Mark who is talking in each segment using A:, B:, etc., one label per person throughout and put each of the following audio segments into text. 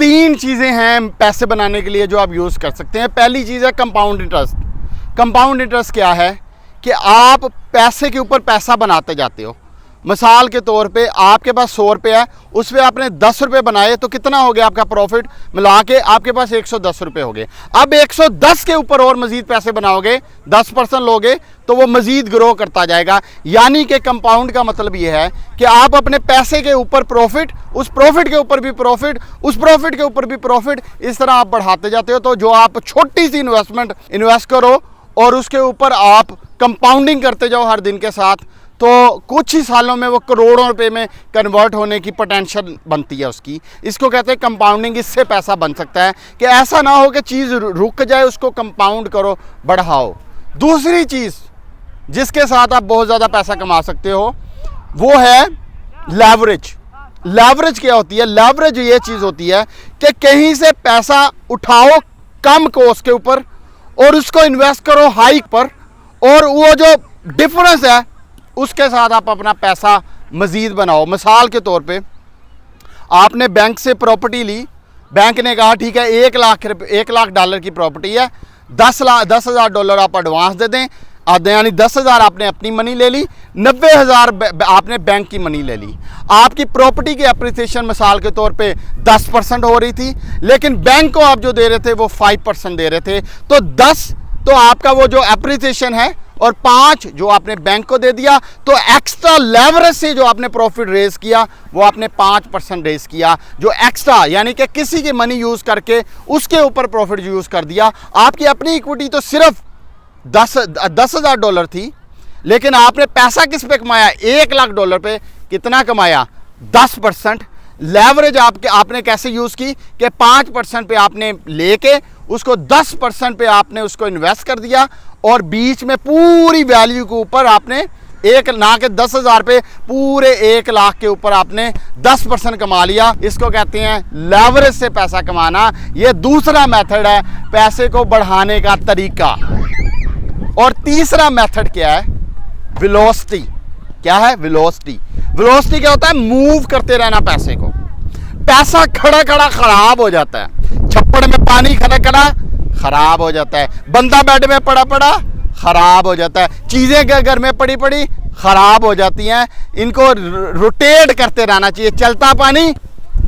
A: तीन चीज़ें हैं पैसे बनाने के लिए जो आप यूज़ कर सकते हैं। पहली चीज़ है कंपाउंड इंटरेस्ट। कंपाउंड इंटरेस्ट क्या है कि आप पैसे के ऊपर पैसा बनाते जाते हो। मिसाल के तौर पे आपके पास 100 रुपये है, उस पर आपने 10 रुपये बनाए तो कितना हो गया आपका प्रॉफिट मिला के आपके पास 110 रुपये हो गए। अब 110 के ऊपर और मज़ीद पैसे बनाओगे, 10% लोगे तो वो मज़ीद ग्रो करता जाएगा। यानी कि कंपाउंड का मतलब ये है कि आप अपने पैसे के ऊपर प्रॉफिट, उस प्रॉफिट के ऊपर भी प्रॉफिट, उस प्रॉफिट के ऊपर भी प्रॉफिट, इस तरह आप बढ़ाते जाते हो। तो जो आप छोटी सी इन्वेस्ट करो और उसके ऊपर आप कंपाउंडिंग करते जाओ हर दिन के साथ, तो कुछ ही सालों में वो करोड़ों रुपए में कन्वर्ट होने की पोटेंशियल बनती है उसकी। इसको कहते हैं कंपाउंडिंग। इससे पैसा बन सकता है कि ऐसा ना हो कि चीज़ रुक जाए, उसको कंपाउंड करो, बढ़ाओ। दूसरी चीज़ जिसके साथ आप बहुत ज़्यादा पैसा कमा सकते हो वो है लेवरेज। लेवरेज क्या होती है? लेवरेज ये चीज़ होती है कि कहीं से पैसा उठाओ कम कॉस्ट के ऊपर और उसको इन्वेस्ट करो हाइक पर, और वो जो डिफरेंस है उसके साथ आप अपना पैसा मज़ीद बनाओ। मिसाल के तौर पे आपने बैंक से प्रॉपर्टी ली, बैंक ने कहा ठीक है 1 लाख डॉलर की प्रॉपर्टी है, 10,000 डॉलर आप एडवांस दे दें, यानी 10,000 आपने अपनी मनी ले ली, 90,000 आपने बैंक की मनी ले ली। आपकी प्रॉपर्टी की अप्रिसिएशन मिसाल के तौर पे 10% हो रही थी, लेकिन बैंक को आप जो दे रहे थे वो 5% दे रहे थे। तो 10 तो आपका वो जो अप्रिसिएशन है और 5 जो आपने बैंक को दे दिया, तो एक्स्ट्रा लेवरेज से जो आपने प्रॉफिट रेज किया वो आपने 5% रेज किया, जो एक्स्ट्रा यानी कि किसी की मनी यूज़ करके उसके ऊपर प्रॉफिट यूज़ कर दिया। आपकी अपनी इक्विटी तो सिर्फ 10,000 डॉलर थी, लेकिन आपने पैसा किस पे कमाया? 1 लाख डॉलर पे। कितना कमाया? 10%। लेवरेज आपने कैसे यूज़ की कि 5% पे आपने लेके उसको 10% पे आपने उसको इन्वेस्ट कर दिया, और बीच में पूरी वैल्यू के ऊपर आपने ना के 10,000 पे पूरे 1 लाख के ऊपर आपने 10% कमा लिया। इसको कहते हैं लेवरेज से पैसा कमाना। ये दूसरा मेथड है पैसे को बढ़ाने का तरीका। और तीसरा मेथड क्या है? वेलोसिटी। क्या है? वेलोसिटी। वेलोसिटी क्या होता है? मूव करते रहना पैसे को। पैसा खड़ा खड़ा खराब हो जाता है, छप्पड़ में पानी खड़ा खड़ा खराब हो जाता है, बंदा बेड में पड़ा पड़ा खराब हो जाता है, चीज़ें घर में पड़ी पड़ी खराब हो जाती हैं। इनको रोटेट करते रहना चाहिए। चलता पानी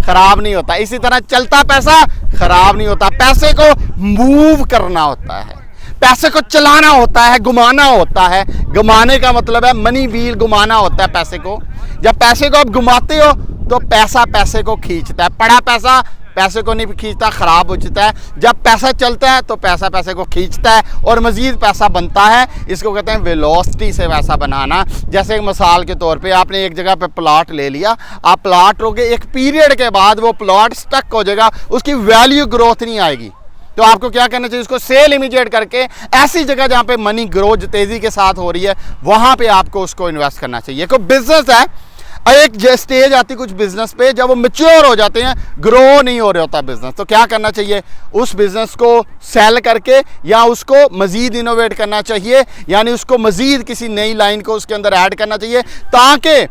A: खराब नहीं होता, इसी तरह चलता पैसा खराब नहीं होता। पैसे को मूव करना होता है, पैसे को चलाना होता है, घुमाना होता है। घुमाने का मतलब है मनी व्हील घुमाना होता है पैसे को। जब पैसे को आप घुमाते हो तो पैसा पैसे को खींचता है। पड़ा पैसा पैसे को नहीं खींचता, खराब हो जाता है। जब पैसा चलता है तो पैसा पैसे को खींचता है और मज़ीद पैसा बनता है। इसको कहते हैं वेलोसिटी से पैसा बनाना। जैसे मिसाल के तौर पे आपने एक जगह पे प्लॉट ले लिया, आप प्लॉट लोगे, एक पीरियड के बाद वो प्लॉट स्टक हो जाएगा, उसकी वैल्यू ग्रोथ नहीं आएगी। तो आपको क्या करना चाहिए? उसको सेल इमीडिएट करके ऐसी जगह जहाँ पे मनी ग्रोथ तेज़ी के साथ हो रही है वहाँ पे आपको उसको इन्वेस्ट करना चाहिए। कोई बिजनेस है, एक स्टेज आती कुछ बिजनेस पे जब वो मैच्योर हो जाते हैं, ग्रो नहीं हो रहा होता बिजनेस, तो क्या करना चाहिए? उस बिजनेस को सेल करके या उसको मज़ीद इनोवेट करना चाहिए, यानी उसको मज़ीद किसी नई लाइन को उसके अंदर ऐड करना चाहिए, ताकि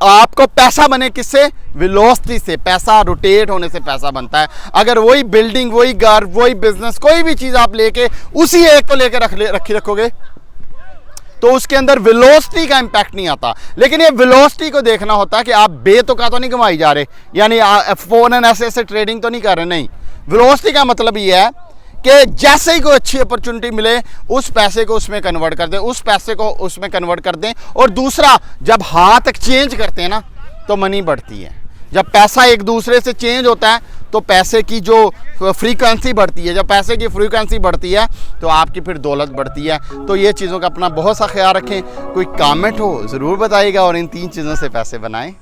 A: आपको पैसा बने। किससे? वेलोसिटी से। पैसा रोटेट होने से पैसा बनता है। अगर वही बिल्डिंग, वही घर, वही बिजनेस, कोई भी चीज़ आप लेके उसी एक को लेकर रखोगे तो उसके अंदर वेलोसिटी का इंपैक्ट नहीं आता। लेकिन ये वेलोसिटी को देखना होता है कि आप बेतुका तो नहीं कमाई जा रहे, यानी फ़ौरन ऐसे ट्रेडिंग तो नहीं कर रहे। नहीं, वेलोसिटी का मतलब ये है कि जैसे ही कोई अच्छी अपॉर्चुनिटी मिले उस पैसे को उसमें कन्वर्ट कर दें, उस पैसे को उसमें कन्वर्ट कर दें। और दूसरा, जब हाथ एक्सचेंज करते हैं ना तो मनी बढ़ती है। जब पैसा एक दूसरे से चेंज होता है तो पैसे की जो फ्रीक्वेंसी बढ़ती है, जब पैसे की फ्रीक्वेंसी बढ़ती है तो आपकी फिर दौलत बढ़ती है। तो ये चीज़ों का अपना बहुत सा ख्याल रखें। कोई कमेंट हो ज़रूर बताइएगा और इन 3 चीज़ों से पैसे बनाएं।